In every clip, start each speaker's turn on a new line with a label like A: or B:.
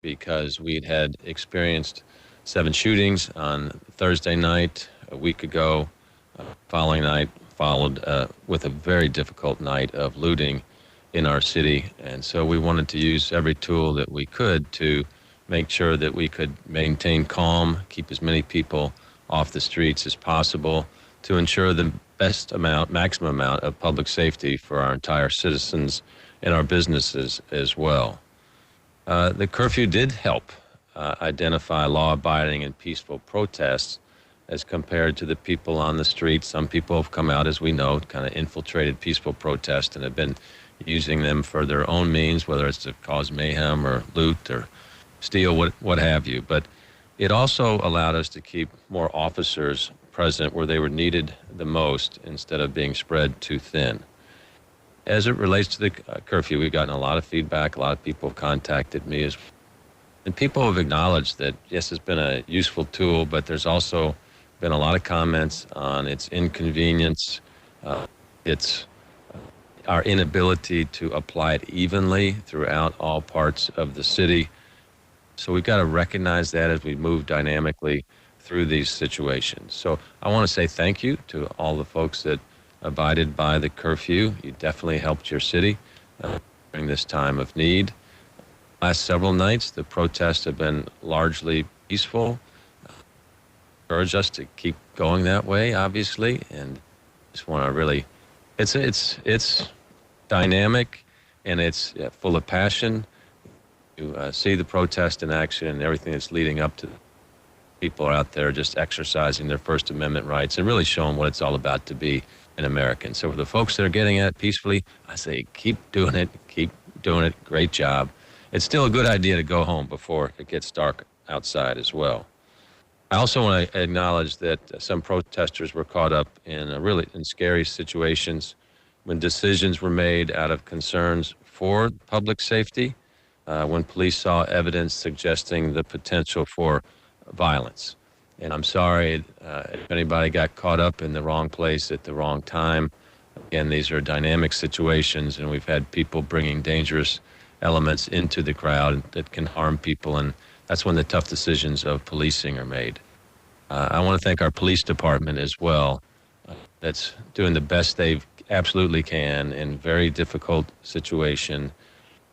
A: because we'd had experienced 7 shootings on Thursday night a week ago. Following night followed with a very difficult night of looting in our city. And so we wanted to use every tool that we could to make sure that we could maintain calm, keep as many people off the streets as possible to ensure the maximum amount of public safety for our entire citizens and our businesses as well. The curfew did help identify law-abiding and peaceful protests as compared to the people on the streets. Some people have come out, as we know, kind of infiltrated peaceful protests and have been using them for their own means, whether it's to cause mayhem or loot or steal, what have you. But it also allowed us to keep more officers present where they were needed the most instead of being spread too thin. As it relates to the curfew, we've gotten a lot of feedback. A lot of people have contacted me, and people have acknowledged that, yes, it's been a useful tool, but there's also been a lot of comments on its inconvenience, its our inability to apply it evenly throughout all parts of the city. So we've got to recognize that as we move dynamically through these situations. So I want to say thank you to all the folks that abided by the curfew. You definitely helped your city during this time of need. Last several nights, the protests have been largely peaceful. Encourage us to keep going that way, obviously, and just want to really, it's dynamic and it's full of passion. You see the protest in action and everything that's leading up to people are out there just exercising their First Amendment rights and really showing what it's all about to be an American. So for the folks that are getting at it peacefully, I say keep doing it, great job. It's still a good idea to go home before it gets dark outside as well. I also want to acknowledge that some protesters were caught up in in scary situations when decisions were made out of concerns for public safety, when police saw evidence suggesting the potential for violence. And I'm sorry if anybody got caught up in the wrong place at the wrong time. Again, these are dynamic situations, and we've had people bringing dangerous elements into the crowd that can harm people, and that's when the tough decisions of policing are made. I want to thank our police department as well. That's doing the best they absolutely can in very difficult situation.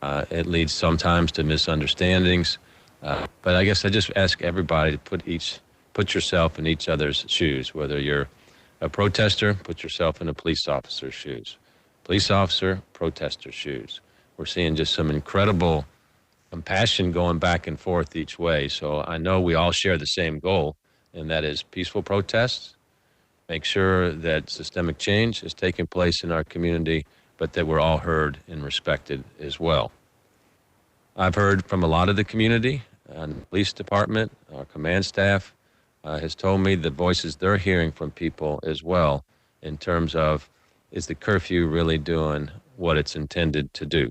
A: It leads sometimes to misunderstandings, but I guess I just ask everybody to put yourself in each other's shoes. Whether you're a protester, put yourself in a police officer's shoes. Police officer, protester shoes. We're seeing just some incredible compassion going back and forth each way. So I know we all share the same goal, and that is peaceful protests. Make sure that systemic change is taking place in our community, but that we're all heard and respected as well. I've heard from a lot of the community, and the police department, our command staff has told me the voices they're hearing from people as well in terms of, is the curfew really doing what it's intended to do?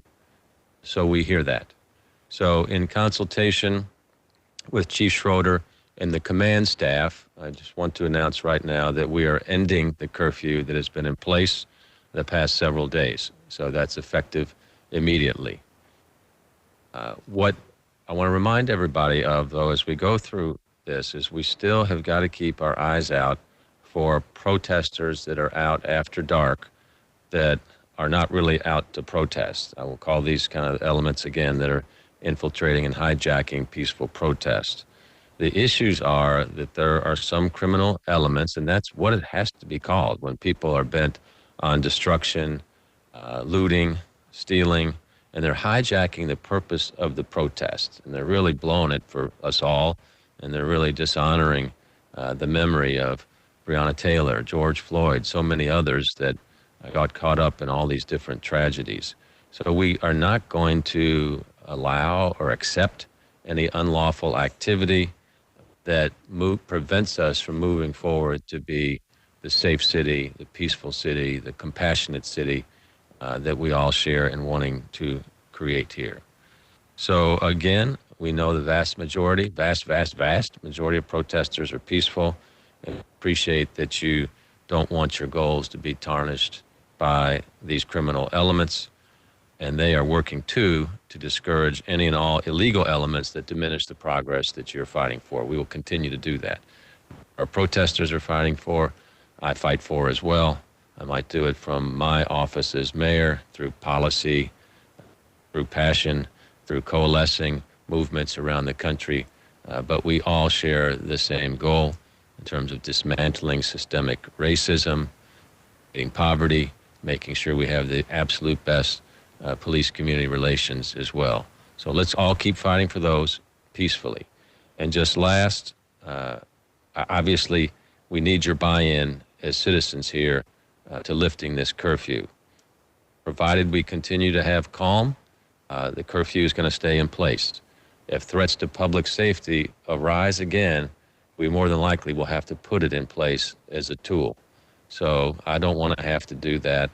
A: So we hear that. So in consultation with Chief Schroeder and the command staff, I just want to announce right now that we are ending the curfew that has been in place the past several days. So that's effective immediately. What I want to remind everybody of, though, as we go through this, is we still have got to keep our eyes out for protesters that are out after dark that are not really out to protest. I will call these kind of elements, again, that are infiltrating and hijacking peaceful protest. The issues are that there are some criminal elements, and that's what it has to be called when people are bent on destruction, looting, stealing, and they're hijacking the purpose of the protest. And they're really blowing it for us all, and they're really dishonoring the memory of Breonna Taylor, George Floyd, so many others that got caught up in all these different tragedies. So we are not going to allow or accept any unlawful activity that prevents us from moving forward to be the safe city, the peaceful city, the compassionate city that we all share in wanting to create here. So again, we know the vast majority of protesters are peaceful, and appreciate that you don't want your goals to be tarnished by these criminal elements. and they are working too to discourage any and all illegal elements that diminish the progress that you're fighting for. We will continue to do that. Our protesters are fighting for, I fight for as well. I might do it from my office as mayor, through policy, through passion, through coalescing movements around the country. But we all share the same goal in terms of dismantling systemic racism, getting poverty, making sure we have the absolute best police community relations as well. So let's all keep fighting for those peacefully. And just last, obviously, we need your buy-in as citizens here to lifting this curfew. Provided we continue to have calm, the curfew is going to stay in place. If threats to public safety arise again, we more than likely will have to put it in place as a tool. So I don't want to have to do that.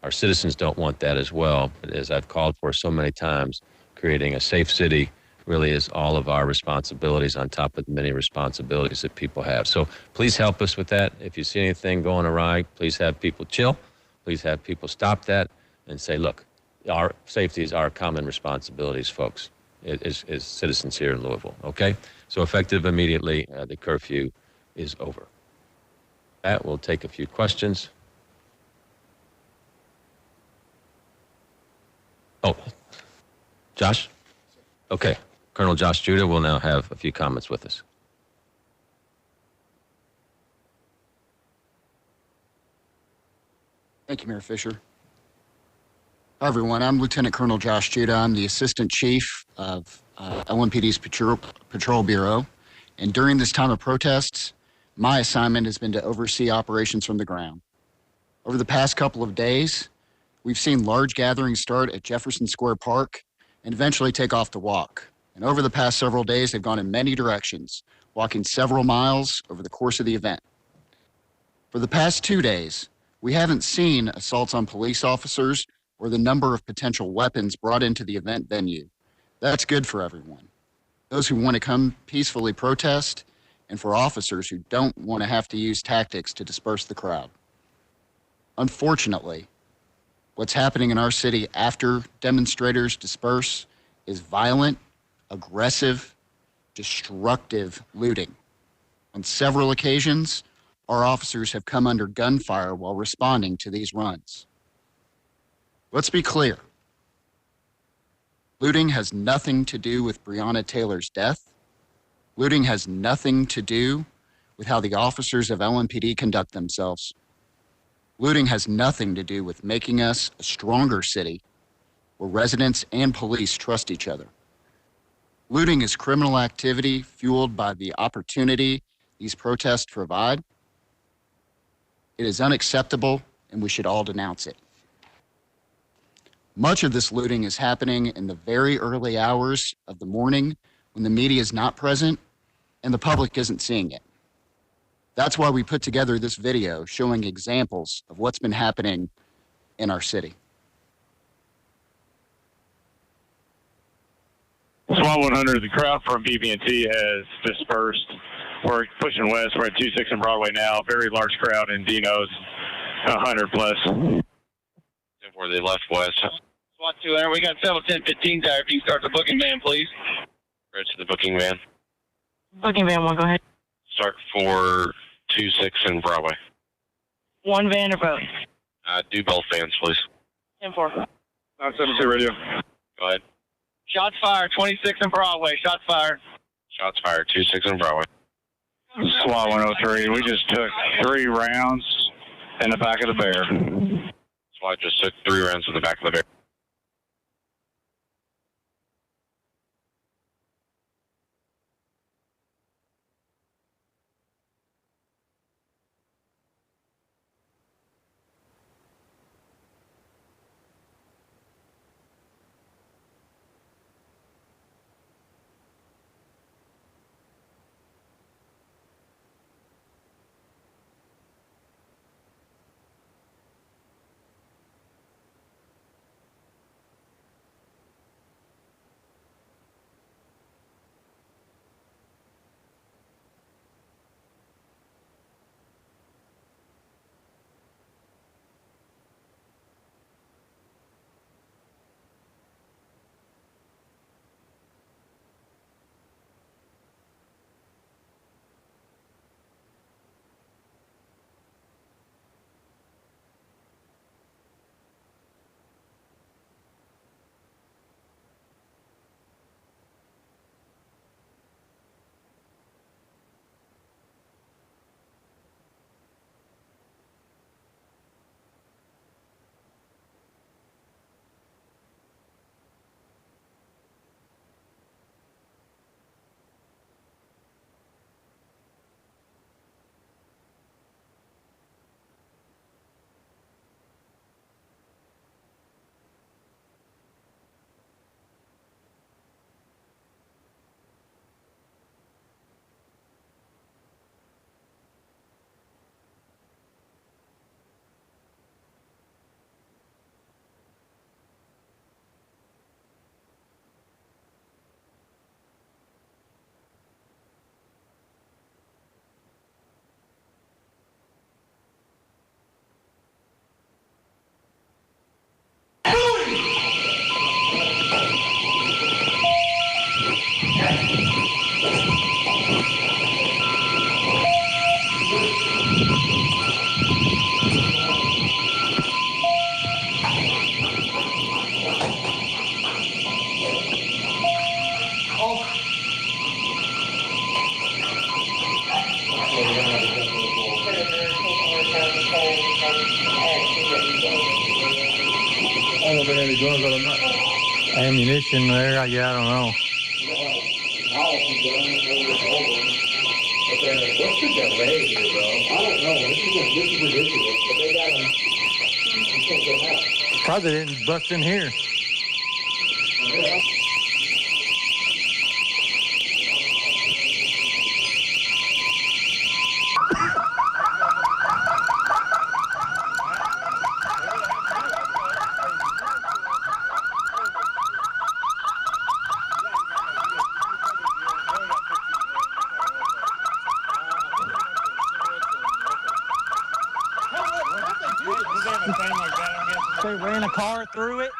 A: Our citizens don't want that as well. But as I've called for so many times, creating a safe city really is all of our responsibilities on top of the many responsibilities that people have. So please help us with that. If you see anything going awry, please have people chill. Please have people stop that and say, look, our safety is our common responsibilities, folks, as citizens here in Louisville, okay? So effective immediately, the curfew is over. That will take a few questions. Oh, Josh? Okay. Colonel Josh Judah will now have a few comments with us.
B: Thank you, Mayor Fisher. Hi, everyone. I'm Lieutenant Colonel Josh Judah. I'm the Assistant Chief of LMPD's Patrol Bureau. And during this time of protests, my assignment has been to oversee operations from the ground. Over the past couple of days, we've seen large gatherings start at Jefferson Square Park and eventually take off to walk. And over the past several days, they've gone in many directions, walking several miles over the course of the event. For the past 2 days, we haven't seen assaults on police officers or the number of potential weapons brought into the event venue. That's good for everyone. Those who want to come peacefully protest, and for officers who don't want to have to use tactics to disperse the crowd. Unfortunately, what's happening in our city after demonstrators disperse is violent, aggressive, destructive looting. On several occasions, our officers have come under gunfire while responding to these runs. Let's be clear. Looting has nothing to do with Breonna Taylor's death. Looting has nothing to do with how the officers of LMPD conduct themselves. Looting has nothing to do with making us a stronger city where residents and police trust each other. Looting is criminal activity fueled by the opportunity these protests provide. It is unacceptable, and we should all denounce it. Much of this looting is happening in the very early hours of the morning when the media is not present and the public isn't seeing it. That's why we put together this video showing examples of what's been happening in our city.
C: SWAT 100, the crowd from BB&T has dispersed. We're pushing west. We're at 26 and Broadway now. Very large crowd in Dino's, 100 plus.
D: Where they left west.
E: SWAT 200, we got several 1015s there. If you start the booking van, please.
D: Right to the booking van.
F: Booking van 1, go ahead.
D: Start for 26 and Broadway.
F: One van or both?
D: Do both vans, please.
F: 10-4.
C: 972 radio.
D: Go ahead.
E: Shots fired, 26 and Broadway. Shots fired.
D: Shots fired, 26 and Broadway.
C: SWAT 103, we just took 3 rounds in the back of the bear.
D: SWAT just took 3 rounds in the back of the bear.
G: Ammunition there, yeah, I don't know. Probably didn't bust in here. They ran a car through it.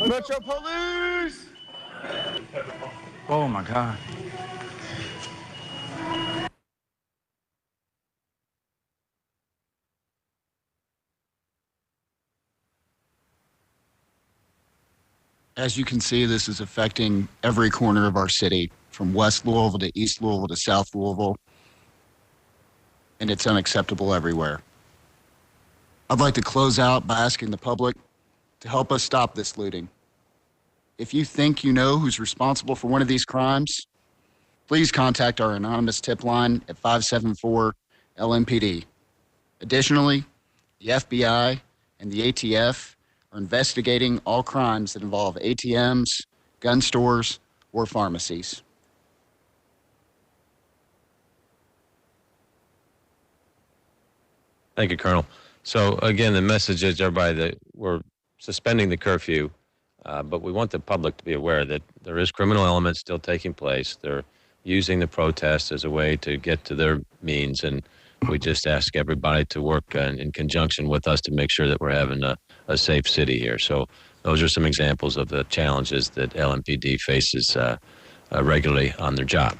E: Metro Police!
G: Oh my God.
B: As you can see, this is affecting every corner of our city, from West Louisville to East Louisville to South Louisville, and it's unacceptable everywhere. I'd like to close out by asking the public to help us stop this looting. If you think you know who's responsible for one of these crimes, please contact our anonymous tip line at 574-LMPD. Additionally, the FBI and the ATF are investigating all crimes that involve ATMs, gun stores, or pharmacies.
A: Thank you, Colonel. So again, the message is everybody that we're suspending the curfew, but we want the public to be aware that there is criminal elements still taking place. They're using the protest as a way to get to their means, and we just ask everybody to work in conjunction with us to make sure that we're having a safe city here. So those are some examples of the challenges that LMPD faces regularly on their job.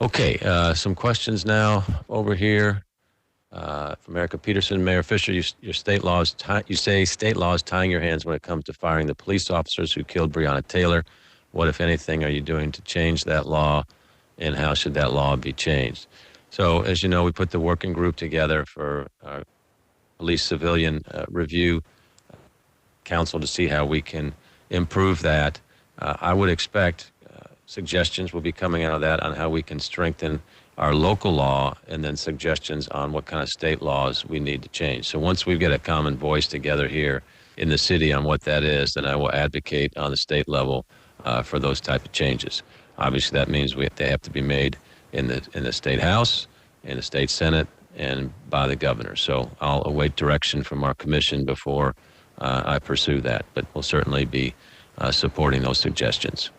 A: Okay, some questions now over here. From Erica Peterson. Mayor Fisher, you say state laws tying your hands when it comes to firing the police officers who killed Breonna Taylor. What, if anything, are you doing to change that law, and how should that law be changed? So, as you know, we put the working group together for our police civilian review council to see how we can improve that. I would expect suggestions will be coming out of that on how we can strengthen our local law, and then suggestions on what kind of state laws we need to change. So once we get a common voice together here in the city on what that is, then I will advocate on the state level for those type of changes. Obviously, that means they have to be made in the state house, in the state senate, and by the governor. So I'll await direction from our commission before I pursue that, but we'll certainly be supporting those suggestions.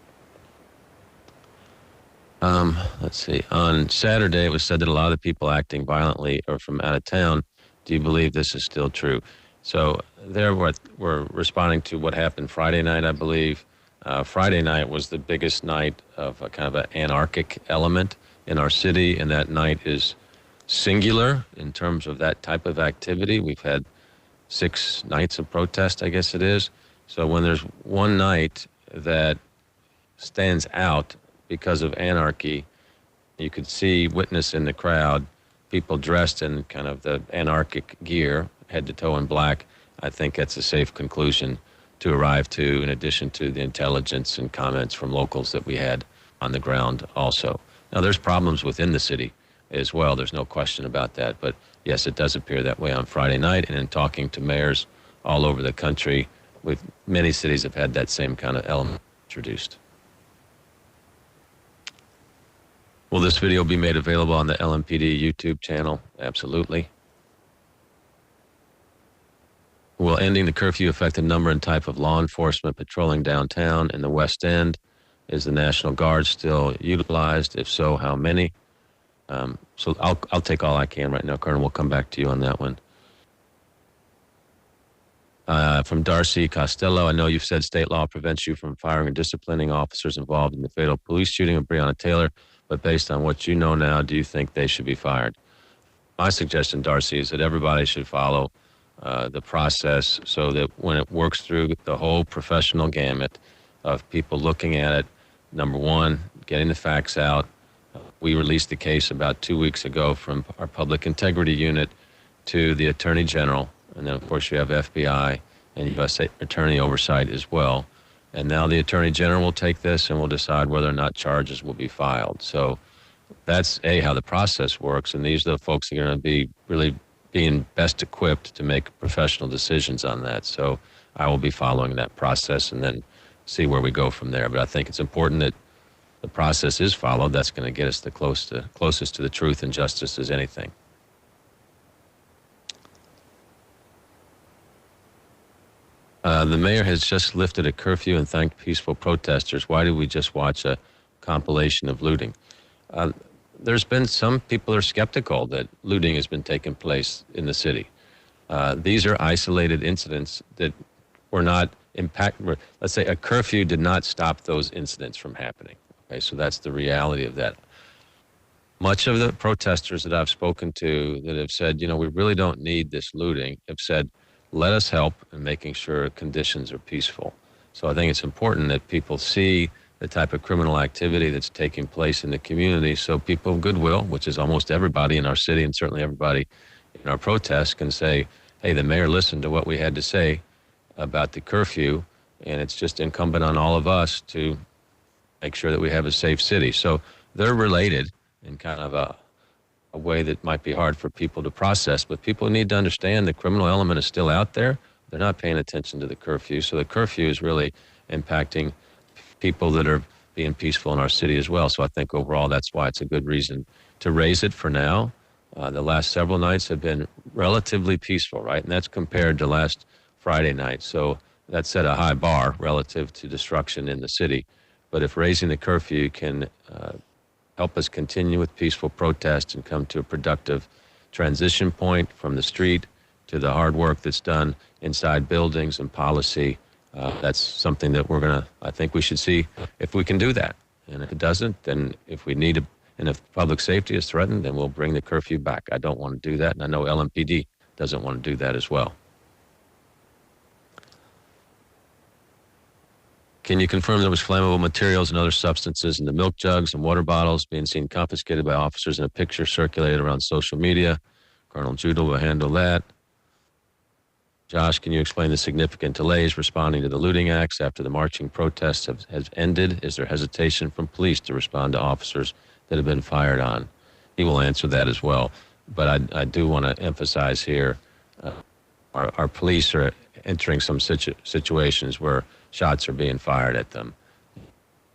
A: Let's see. On Saturday, it was said that a lot of the people acting violently are from out of town. Do you believe this is still true? So there we're responding to what happened Friday night, I believe. Friday night was the biggest night of a kind of an anarchic element in our city, and that night is singular in terms of that type of activity. We've had 6 nights of protest, I guess it is. So when there's one night that stands out because of anarchy, you could witness in the crowd, people dressed in kind of the anarchic gear, head to toe in black. I think that's a safe conclusion to arrive to, in addition to the intelligence and comments from locals that we had on the ground also. Now, there's problems within the city as well. There's no question about that. But yes, it does appear that way on Friday night. And in talking to mayors all over the country, many cities have had that same kind of element introduced. Will this video be made available on the LMPD YouTube channel? Absolutely. Will ending the curfew affect the number and type of law enforcement patrolling downtown and the West End? Is the National Guard still utilized? If so, how many? So I'll take all I can right now, Colonel. We'll come back to you on that one. From Darcy Costello, I know you've said state law prevents you from firing and disciplining officers involved in the fatal police shooting of Breonna Taylor, but based on what you know now, do you think they should be fired? My suggestion, Darcy, is that everybody should follow the process so that when it works through the whole professional gamut of people looking at it, number one, getting the facts out. We released the case about 2 weeks ago from our public integrity unit to the Attorney General. And then, of course, you have FBI and U.S. Attorney oversight as well. And now the Attorney General will take this and will decide whether or not charges will be filed. So that's, how the process works. And these are the folks that are going to be really being best equipped to make professional decisions on that. So I will be following that process and then see where we go from there. But I think it's important that the process is followed. That's going to get us the closest to the truth and justice as anything. The mayor has just lifted a curfew and thanked peaceful protesters. Why do we just watch a compilation of looting? There's been some people are skeptical that looting has been taking place in the city. These are isolated incidents that were not let's say a curfew did not stop those incidents from happening. Okay, so that's the reality of that. Much of the protesters that I've spoken to that have said, we really don't need this looting, have said, let us help in making sure conditions are peaceful. So I think it's important that people see the type of criminal activity that's taking place in the community so people of goodwill, which is almost everybody in our city and certainly everybody in our protests, can say, hey, the mayor listened to what we had to say about the curfew, and it's just incumbent on all of us to make sure that we have a safe city. So they're related in kind of a way that might be hard for people to process, but people need to understand the criminal element is still out there. They're not paying attention to the curfew. So the curfew is really impacting people that are being peaceful in our city as well. So I think overall that's why it's a good reason to raise it for now. The last several nights have been relatively peaceful, right? And that's compared to last Friday night. So that set a high bar relative to destruction in the city. But if raising the curfew can help us continue with peaceful protest and come to a productive transition point from the street to the hard work that's done inside buildings and policy, that's something that I think we should see if we can do that. And if it doesn't, then if we need and if public safety is threatened, then we'll bring the curfew back. I don't want to do that, and I know LMPD doesn't want to do that as well. Can you confirm there was flammable materials and other substances in the milk jugs and water bottles being seen confiscated by officers in a picture circulated around social media? Colonel Judel will handle that. Josh, can you explain the significant delays responding to the looting acts after the marching protests has ended? Is there hesitation from police to respond to officers that have been fired on? He will answer that as well. But I do want to emphasize here, our police are entering some situations where shots are being fired at them.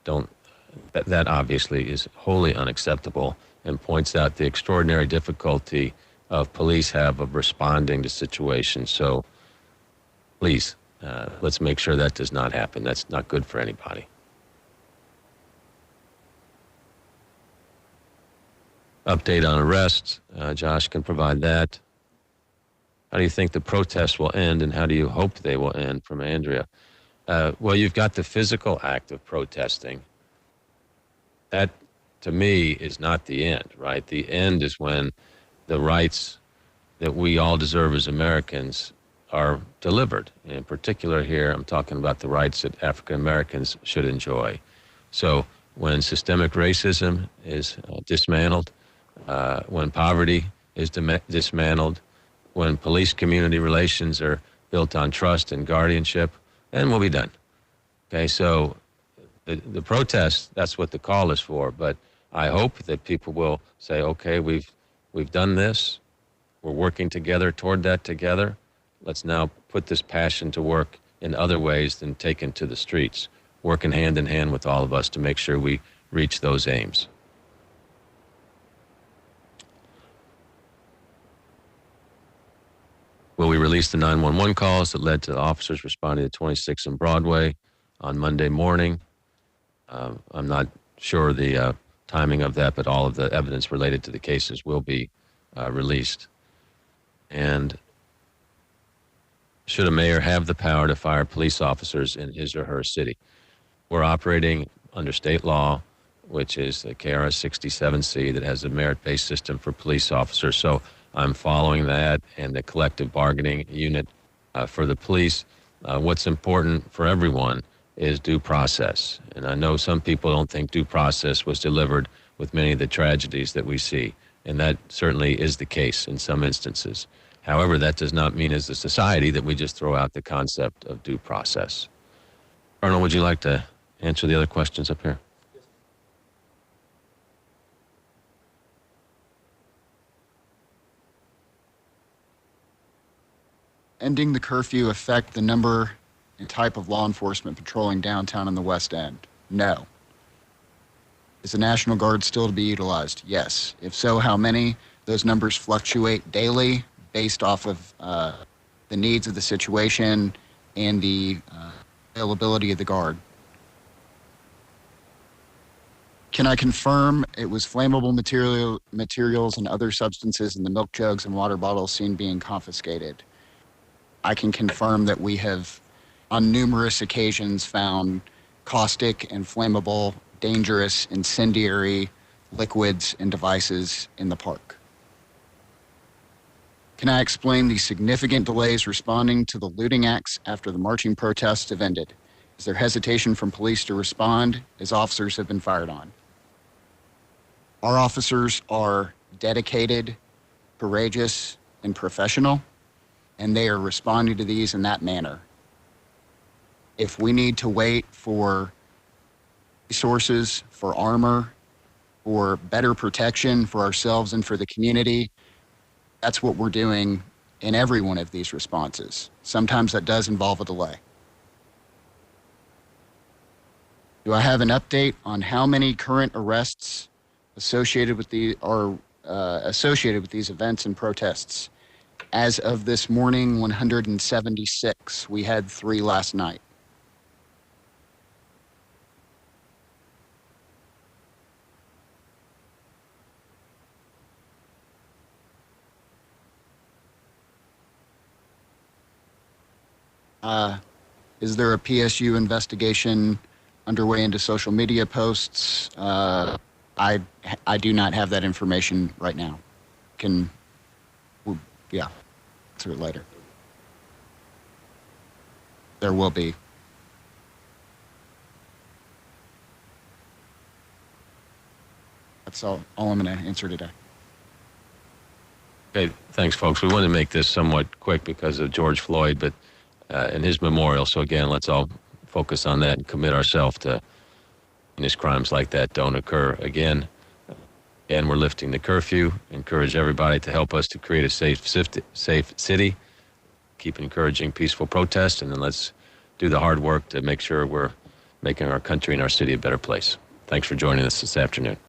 A: That obviously is wholly unacceptable and points out the extraordinary difficulty of police have of responding to situations. So please, let's make sure that does not happen. That's not good for anybody. Update on arrests. Josh can provide that. How do you think the protests will end, and how do you hope they will end, from Andrea? Well, you've got the physical act of protesting. That, to me, is not the end, right? The end is when the rights that we all deserve as Americans are delivered. In particular here, I'm talking about the rights that African Americans should enjoy. So when systemic racism is dismantled, when poverty is dismantled, when police community relations are built on trust and guardianship, then we'll be done. Okay, so the protest, that's what the call is for. But I hope that people will say, okay, we've done this. We're working together toward that together. Let's now put this passion to work in other ways than taken to the streets, working hand in hand with all of us to make sure we reach those aims. Will we release the 911 calls that led to the officers responding to 26th and Broadway on Monday morning? I'm not sure the timing of that, but all of the evidence related to the cases will be released. And should a mayor have the power to fire police officers in his or her city? We're operating under state law, which is the KRS 67C, that has a merit-based system for police officers. So I'm following that and the collective bargaining unit for the police. What's important for everyone is due process. And I know some people don't think due process was delivered with many of the tragedies that we see. And that certainly is the case in some instances. However, that does not mean as a society that we just throw out the concept of due process. Colonel, would you like to answer the other questions up here?
B: Ending the curfew affect the number and type of law enforcement patrolling downtown and the West End? No. Is the National Guard still to be utilized? Yes. If so, how many? Those numbers fluctuate daily based off of the needs of the situation and the availability of the Guard. Can I confirm it was flammable materials and other substances in the milk jugs and water bottles seen being confiscated? I can confirm that we have on numerous occasions found caustic and flammable, dangerous, incendiary liquids and devices in the park. Can I explain the significant delays responding to the looting acts after the marching protests have ended? Is there hesitation from police to respond as officers have been fired on? Our officers are dedicated, courageous, and professional, and they are responding to these in that manner. If we need to wait for resources, for armor, for better protection for ourselves and for the community, that's what we're doing in every one of these responses. Sometimes that does involve a delay. Do I have an update on how many current arrests associated with associated with these events and protests? As of this morning, 176. We had 3 last night. Is there a PSU investigation underway into social media posts? I do not have that information right now. Yeah, answer it later. There will be. That's all I'm going to answer today.
A: Okay, thanks, folks. We want to make this somewhat quick because of George Floyd, but and his memorial. So again, let's all focus on that and commit ourselves to heinous crimes like that don't occur again. And we're lifting the curfew. Encourage everybody to help us to create a safe city. Keep encouraging peaceful protest, and then let's do the hard work to make sure we're making our country and our city a better place. Thanks for joining us this afternoon.